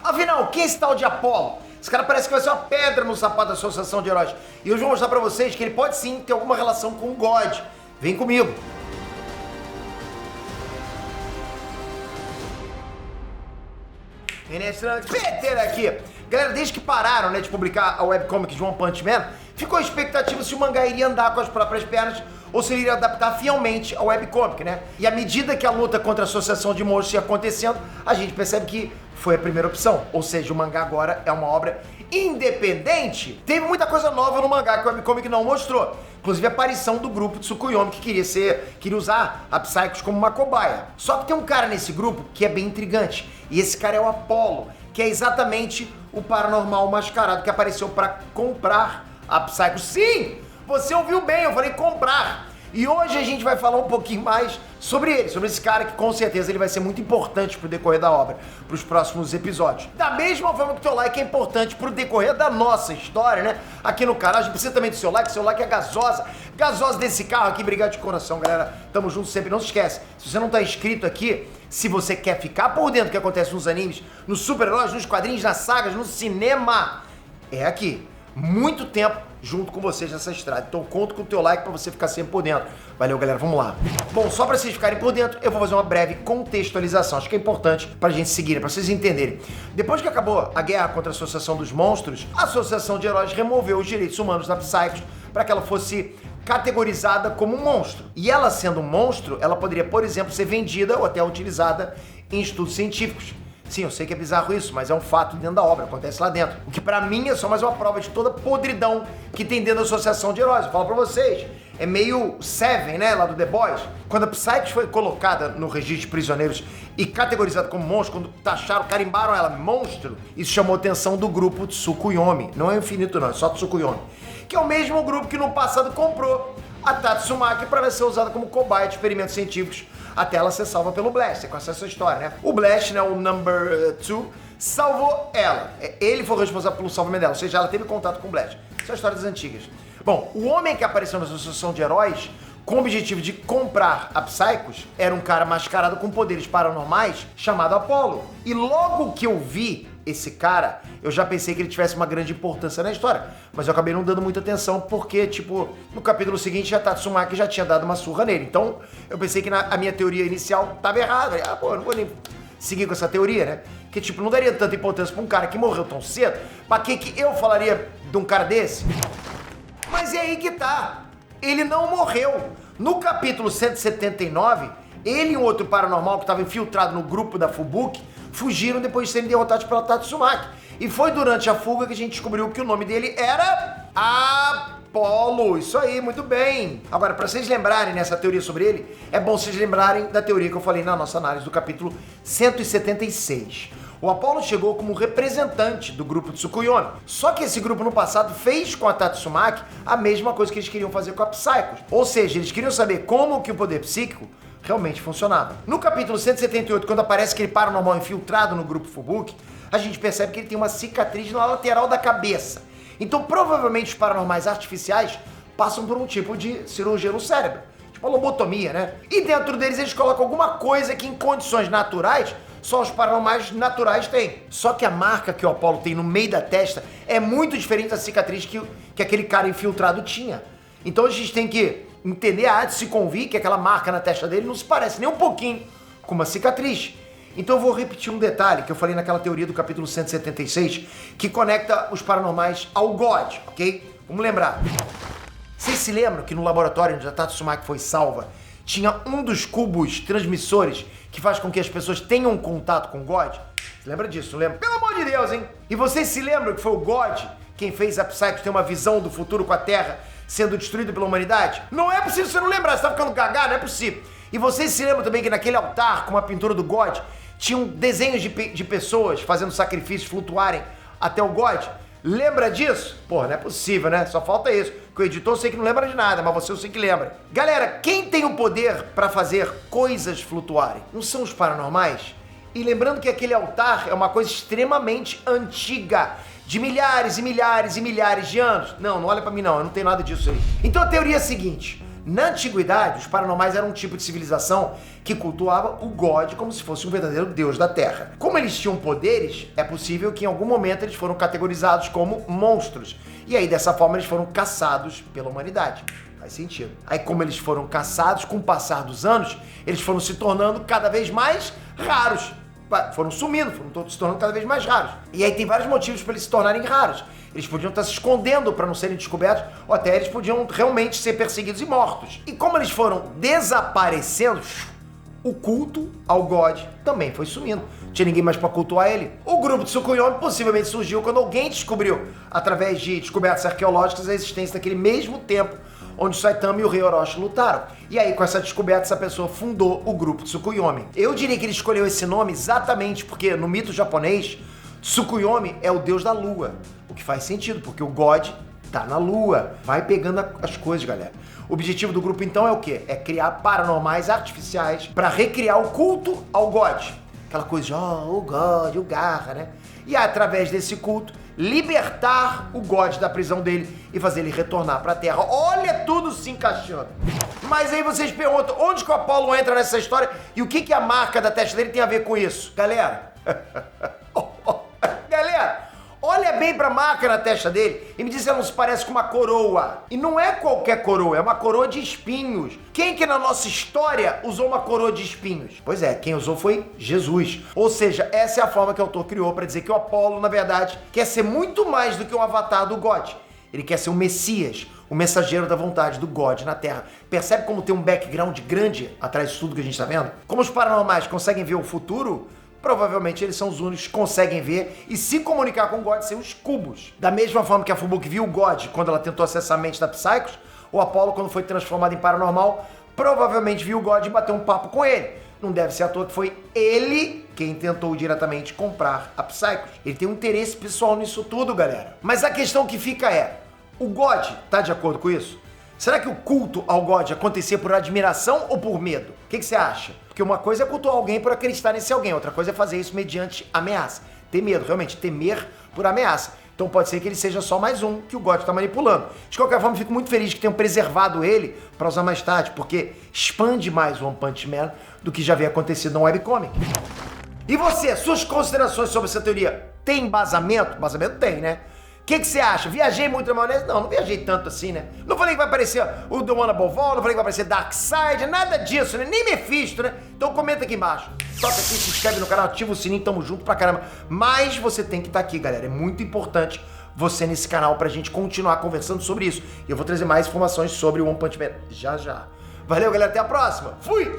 Afinal, quem é esse tal de Apolo? Esse cara parece que vai ser uma pedra no sapato da Associação de Heróis. E hoje eu vou mostrar pra vocês que ele pode sim ter alguma relação com o God. Vem comigo. Peter aqui. Galera, desde que pararam, de publicar a webcomic de One Punch Man, ficou a expectativa se o mangá iria andar com as próprias pernas ou se ele iria adaptar fielmente a webcomic, E à medida que a luta contra a Associação de Monstros ia acontecendo, a gente percebe que foi a primeira opção. Ou seja, o mangá agora é uma obra independente. Teve muita coisa nova no mangá que o webcomic não mostrou. Inclusive a aparição do grupo de Tsukuyomi, que queria usar a Psychos como uma cobaia. Só que tem um cara nesse grupo que é bem intrigante. E esse cara é o Apollo, que é exatamente o paranormal mascarado que apareceu para comprar a Psychos. Sim! Você ouviu bem, eu falei comprar. E hoje a gente vai falar um pouquinho mais sobre ele, sobre esse cara que com certeza ele vai ser muito importante pro decorrer da obra, pros próximos episódios. Da mesma forma que o teu like é importante pro decorrer da nossa história, Aqui no canal, a gente precisa também do seu like é gasosa desse carro aqui, obrigado de coração, galera. Tamo junto sempre, não se esquece, se você não tá inscrito aqui, se você quer ficar por dentro do que acontece nos animes, nos super-heróis, nos quadrinhos, nas sagas, no cinema, é aqui. Muito tempo junto com vocês nessa estrada. Então conto com o teu like pra você ficar sempre por dentro. Valeu, galera, vamos lá. Bom, só pra vocês ficarem por dentro, eu vou fazer uma breve contextualização. Acho que é importante pra gente seguir, pra vocês entenderem. Depois que acabou a guerra contra a Associação dos Monstros, a Associação de Heróis removeu os direitos humanos da Psychos para que ela fosse categorizada como um monstro. E ela sendo um monstro, ela poderia, por exemplo, ser vendida ou até utilizada em estudos científicos. Sim, eu sei que é bizarro isso, mas é um fato dentro da obra, acontece lá dentro. O que pra mim é só mais uma prova de toda a podridão que tem dentro da Associação de Heróis. Eu falo pra vocês, é meio Seven, lá do The Boys. Quando a Psyche foi colocada no registro de prisioneiros e categorizada como monstro, quando taxaram, carimbaram ela monstro, isso chamou a atenção do grupo Tsukuyomi. Não é Infinito não, é só Tsukuyomi. Que é o mesmo grupo que no passado comprou a Tatsumaki para ser usada como cobaia de experimentos científicos até ela ser salva pelo Blast. Você conhece essa história, O Blast, o Number 2, salvou ela. Ele foi responsável pelo salvamento dela, ou seja, ela teve contato com o Blast. São histórias antigas. Bom, o homem que apareceu na Associação de Heróis com o objetivo de comprar a Psychos era um cara mascarado com poderes paranormais chamado Apollo. E logo que eu vi esse cara, eu já pensei que ele tivesse uma grande importância na história, mas eu acabei não dando muita atenção porque, no capítulo seguinte, a Tatsumaki já tinha dado uma surra nele. Então, eu pensei que a minha teoria inicial estava errada. Eu não vou nem seguir com essa teoria, Que, não daria tanta importância pra um cara que morreu tão cedo. Pra que eu falaria de um cara desse? Mas é aí que tá. Ele não morreu. No capítulo 179, ele e um outro paranormal que estava infiltrado no grupo da Fubuki fugiram depois de serem derrotados pela Tatsumaki. E foi durante a fuga que a gente descobriu que o nome dele era Apolo. Isso aí, muito bem. Agora, para vocês lembrarem nessa teoria sobre ele, é bom vocês lembrarem da teoria que eu falei na nossa análise do capítulo 176. O Apollo chegou como representante do grupo Tsukuyomi. Só que esse grupo no passado fez com a Tatsumaki a mesma coisa que eles queriam fazer com a Psychos. Ou seja, eles queriam saber como que o poder psíquico realmente funcionava. No capítulo 178, quando aparece aquele paranormal infiltrado no grupo Fubuki, a gente percebe que ele tem uma cicatriz na lateral da cabeça. Então, provavelmente, os paranormais artificiais passam por um tipo de cirurgia no cérebro. Tipo a lobotomia, E dentro deles eles colocam alguma coisa que em condições naturais só os paranormais naturais têm. Só que a marca que o Apollo tem no meio da testa é muito diferente da cicatriz que aquele cara infiltrado tinha. Então a gente tem que entender, de se convir que aquela marca na testa dele não se parece nem um pouquinho com uma cicatriz. Então eu vou repetir um detalhe que eu falei naquela teoria do capítulo 176, que conecta os paranormais ao God, ok? Vamos lembrar. Vocês se lembram que no laboratório onde a Tatsumaki foi salva, tinha um dos cubos transmissores que faz com que as pessoas tenham contato com o God? Você lembra disso, não lembra? Pelo amor de Deus, hein? E vocês se lembram que foi o God quem fez a Psychos ter uma visão do futuro com a Terra sendo destruída pela humanidade? Não é possível você não lembrar, você tá ficando gaga, não é possível. E vocês se lembram também que naquele altar com uma pintura do God, tinham desenhos de pessoas fazendo sacrifícios flutuarem até o God? Lembra disso? Pô, não é possível, Só falta isso. Que o editor eu sei que não lembra de nada, mas você eu sei que lembra. Galera, quem tem o poder para fazer coisas flutuarem? Não são os paranormais? E lembrando que aquele altar é uma coisa extremamente antiga, de milhares e milhares e milhares de anos. Não olha pra mim não, eu não tenho nada disso aí. Então a teoria é a seguinte: Na antiguidade, os paranormais eram um tipo de civilização que cultuava o God como se fosse um verdadeiro deus da Terra. Como eles tinham poderes, é possível que em algum momento eles foram categorizados como monstros. E aí, dessa forma, eles foram caçados pela humanidade. Faz sentido. Aí, como eles foram caçados, com o passar dos anos, eles foram se tornando cada vez mais raros. Foram sumindo, foram se tornando cada vez mais raros. E aí tem vários motivos para eles se tornarem raros. Eles podiam estar se escondendo para não serem descobertos, ou até eles podiam realmente ser perseguidos e mortos. E como eles foram desaparecendo, o culto ao God também foi sumindo. Não tinha ninguém mais para cultuar ele. O grupo de Tsukuyomi possivelmente surgiu quando alguém descobriu, através de descobertas arqueológicas, a existência daquele mesmo templo onde o Saitama e o rei Orochi lutaram. E aí, com essa descoberta, essa pessoa fundou o grupo Tsukuyomi. Eu diria que ele escolheu esse nome exatamente porque, no mito japonês, Tsukuyomi é o deus da lua. O que faz sentido, porque o God tá na lua. Vai pegando as coisas, galera. O objetivo do grupo, então, é o quê? É criar paranormais artificiais para recriar o culto ao God. Aquela coisa de, o God, o Garra, né? E através desse culto, libertar o God da prisão dele e fazer ele retornar para a Terra. Olha tudo se encaixando. Mas aí vocês perguntam, onde que o Apollo entra nessa história e o que a marca da testa dele tem a ver com isso? Galera, olha bem pra marca na testa dele e me diz se ela não se parece com uma coroa. E não é qualquer coroa, é uma coroa de espinhos. Quem que na nossa história usou uma coroa de espinhos? Pois é, quem usou foi Jesus. Ou seja, essa é a forma que o autor criou para dizer que o Apollo, na verdade, quer ser muito mais do que um avatar do God. Ele quer ser o Messias, o mensageiro da vontade do God na Terra. Percebe como tem um background grande atrás de tudo que a gente tá vendo? Como os paranormais conseguem ver o futuro, provavelmente eles são os únicos que conseguem ver e se comunicar com o God sem os cubos. Da mesma forma que a Fubuki viu o God quando ela tentou acessar a mente da Psychos, o Apollo, quando foi transformado em paranormal, provavelmente viu o God e bateu um papo com ele. Não deve ser à toa que foi ele quem tentou diretamente comprar a Psychos. Ele tem um interesse pessoal nisso tudo, galera. Mas a questão que fica é, o God tá de acordo com isso? Será que o culto ao God acontecia por admiração ou por medo? O que você acha? Porque uma coisa é cultuar alguém por acreditar nesse alguém, outra coisa é fazer isso mediante ameaça. Ter medo, realmente, temer por ameaça. Então pode ser que ele seja só mais um que o God está manipulando. De qualquer forma, fico muito feliz que tenham preservado ele para usar mais tarde, porque expande mais o One Punch Man do que já havia acontecido no webcomic. E você, suas considerações sobre essa teoria, tem embasamento? Embasamento tem, né? O que você acha? Viajei muito na maionese? Não viajei tanto assim, né? Não falei que vai aparecer o The One Above All, não falei que vai aparecer Darkseid, nada disso, né? Nem Mephisto, né? Então comenta aqui embaixo. Toca aqui, se inscreve no canal, ativa o sininho, tamo junto pra caramba. Mas você tem que estar aqui, galera. É muito importante você nesse canal pra gente continuar conversando sobre isso. E eu vou trazer mais informações sobre o One Punch Man já. Valeu, galera. Até a próxima. Fui!